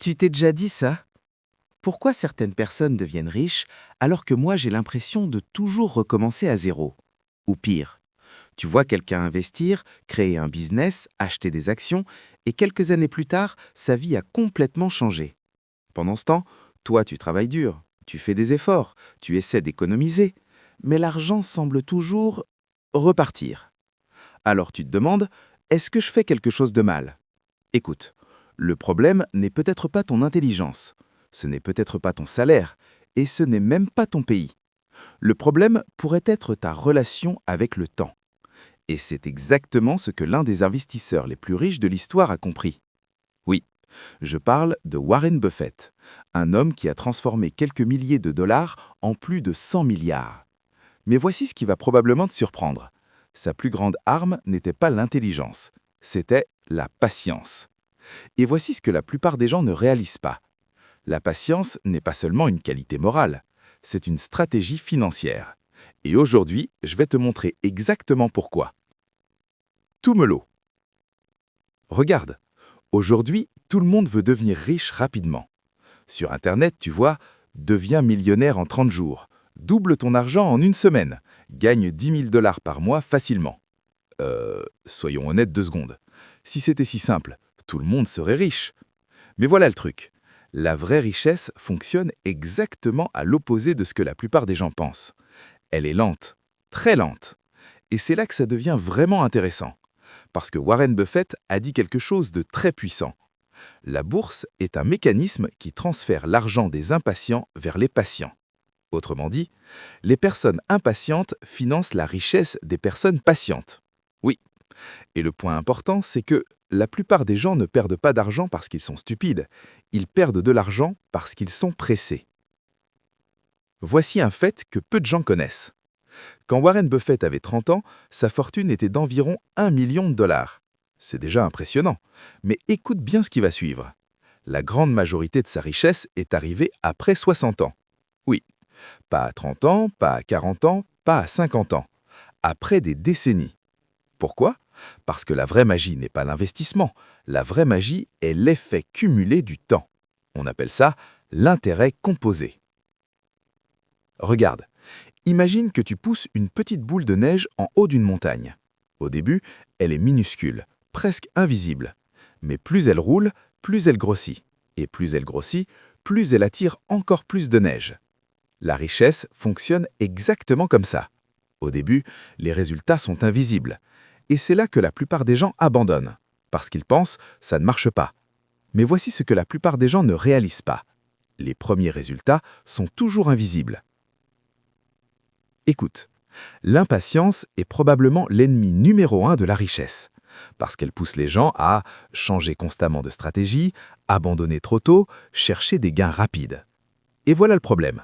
Tu t'es déjà dit ça? Pourquoi certaines personnes deviennent riches alors que moi j'ai l'impression de toujours recommencer à zéro? Ou pire, tu vois quelqu'un investir, créer un business, acheter des actions, et quelques années plus tard, sa vie a complètement changé. Pendant ce temps, toi tu travailles dur, tu fais des efforts, tu essaies d'économiser, mais l'argent semble toujours repartir. Alors tu te demandes, est-ce que je fais quelque chose de mal? Écoute, le problème n'est peut-être pas ton intelligence, ce n'est peut-être pas ton salaire, et ce n'est même pas ton pays. Le problème pourrait être ta relation avec le temps. Et c'est exactement ce que l'un des investisseurs les plus riches de l'histoire a compris. Oui, je parle de Warren Buffett, un homme qui a transformé quelques milliers de dollars en plus de 100 milliards. Mais voici ce qui va probablement te surprendre. Sa plus grande arme n'était pas l'intelligence, c'était la patience. Et voici ce que la plupart des gens ne réalisent pas. La patience n'est pas seulement une qualité morale, c'est une stratégie financière. Et aujourd'hui, je vais te montrer exactement pourquoi. Tout melot. Regarde, aujourd'hui, tout le monde veut devenir riche rapidement. Sur Internet, tu vois, deviens millionnaire en 30 jours, double ton argent en une semaine, gagne 10 000 dollars par mois facilement. Soyons honnêtes 2 secondes. Si c'était si simple, tout le monde serait riche. Mais voilà le truc. La vraie richesse fonctionne exactement à l'opposé de ce que la plupart des gens pensent. Elle est lente, très lente. Et c'est là que ça devient vraiment intéressant. Parce que Warren Buffett a dit quelque chose de très puissant. La bourse est un mécanisme qui transfère l'argent des impatients vers les patients. Autrement dit, les personnes impatientes financent la richesse des personnes patientes. Oui. Et le point important, c'est que la plupart des gens ne perdent pas d'argent parce qu'ils sont stupides. Ils perdent de l'argent parce qu'ils sont pressés. Voici un fait que peu de gens connaissent. Quand Warren Buffett avait 30 ans, sa fortune était d'environ 1 million de dollars. C'est déjà impressionnant. Mais écoute bien ce qui va suivre. La grande majorité de sa richesse est arrivée après 60 ans. Oui, pas à 30 ans, pas à 40 ans, pas à 50 ans. Après des décennies. Pourquoi? Parce que la vraie magie n'est pas l'investissement. La vraie magie est l'effet cumulé du temps. On appelle ça l'intérêt composé. Regarde, imagine que tu pousses une petite boule de neige en haut d'une montagne. Au début, elle est minuscule, presque invisible. Mais plus elle roule, plus elle grossit. Et plus elle grossit, plus elle attire encore plus de neige. La richesse fonctionne exactement comme ça. Au début, les résultats sont invisibles. Et c'est là que la plupart des gens abandonnent, parce qu'ils pensent « ça ne marche pas ». Mais voici ce que la plupart des gens ne réalisent pas. Les premiers résultats sont toujours invisibles. Écoute, l'impatience est probablement l'ennemi numéro 1 de la richesse, parce qu'elle pousse les gens à changer constamment de stratégie, abandonner trop tôt, chercher des gains rapides. Et voilà le problème.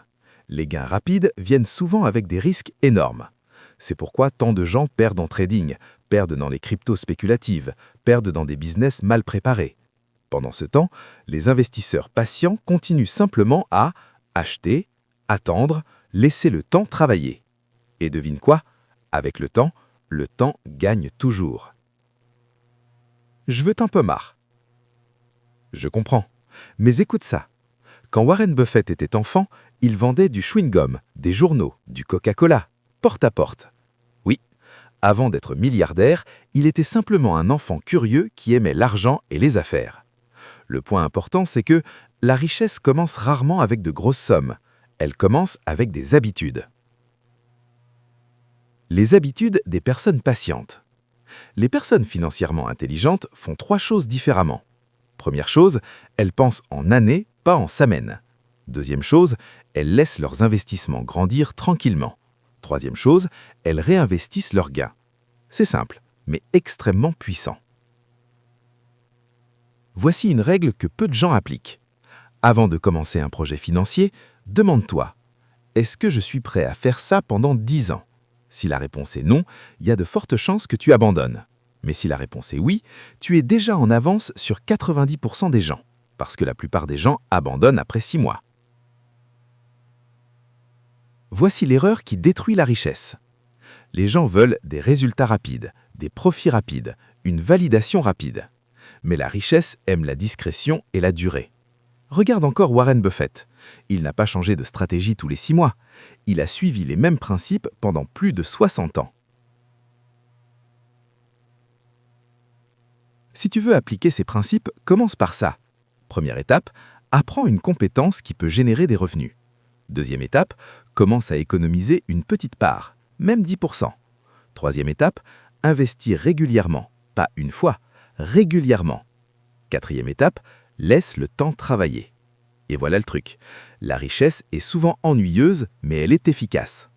Les gains rapides viennent souvent avec des risques énormes. C'est pourquoi tant de gens perdent en trading, perdent dans les cryptos spéculatives, perdent dans des business mal préparés. Pendant ce temps, les investisseurs patients continuent simplement à acheter, attendre, laisser le temps travailler. Et devine quoi? Avec le temps gagne toujours. Je veux un peu marre. Je comprends. Mais écoute ça. Quand Warren Buffett était enfant, il vendait du chewing-gum, des journaux, du Coca-Cola, porte à porte. Oui, avant d'être milliardaire, il était simplement un enfant curieux qui aimait l'argent et les affaires. Le point important, c'est que la richesse commence rarement avec de grosses sommes. Elle commence avec des habitudes. Les habitudes des personnes patientes. Les personnes financièrement intelligentes font 3 choses différemment. Première chose, elles pensent en années, pas en semaines. Deuxième chose, elles laissent leurs investissements grandir tranquillement. Troisième chose, elles réinvestissent leurs gains. C'est simple, mais extrêmement puissant. Voici une règle que peu de gens appliquent. Avant de commencer un projet financier, demande-toi, est-ce que je suis prêt à faire ça pendant 10 ans? Si la réponse est non, il y a de fortes chances que tu abandonnes. Mais si la réponse est oui, tu es déjà en avance sur 90% des gens, parce que la plupart des gens abandonnent après 6 mois. Voici l'erreur qui détruit la richesse. Les gens veulent des résultats rapides, des profits rapides, une validation rapide. Mais la richesse aime la discrétion et la durée. Regarde encore Warren Buffett. Il n'a pas changé de stratégie tous les 6 mois. Il a suivi les mêmes principes pendant plus de 60 ans. Si tu veux appliquer ces principes, commence par ça. Première étape, apprends une compétence qui peut générer des revenus. Deuxième étape, commence à économiser une petite part, même 10%. Troisième étape, investir régulièrement, pas une fois, régulièrement. Quatrième étape, laisse le temps travailler. Et voilà le truc. La richesse est souvent ennuyeuse, mais elle est efficace.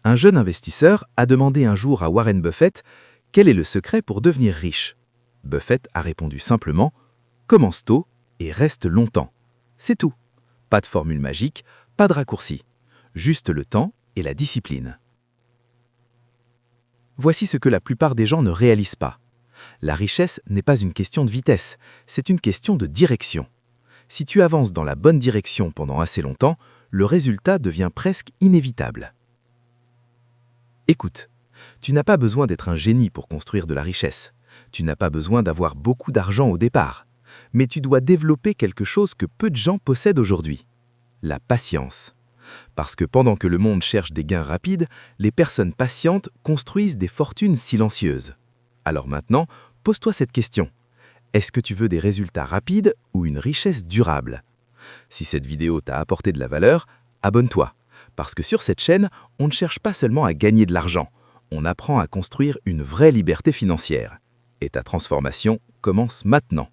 Un jeune investisseur a demandé un jour à Warren Buffett quel est le secret pour devenir riche. Buffett a répondu simplement « Commence tôt et reste longtemps ». C'est tout. Pas de formule magique, pas de raccourci. Juste le temps et la discipline. Voici ce que la plupart des gens ne réalisent pas. La richesse n'est pas une question de vitesse, c'est une question de direction. Si tu avances dans la bonne direction pendant assez longtemps, le résultat devient presque inévitable. Écoute, tu n'as pas besoin d'être un génie pour construire de la richesse. Tu n'as pas besoin d'avoir beaucoup d'argent au départ. Mais tu dois développer quelque chose que peu de gens possèdent aujourd'hui. La patience. Parce que pendant que le monde cherche des gains rapides, les personnes patientes construisent des fortunes silencieuses. Alors maintenant, pose-toi cette question. Est-ce que tu veux des résultats rapides ou une richesse durable? Si cette vidéo t'a apporté de la valeur, abonne-toi. Parce que sur cette chaîne, on ne cherche pas seulement à gagner de l'argent, on apprend à construire une vraie liberté financière. Et ta transformation commence maintenant.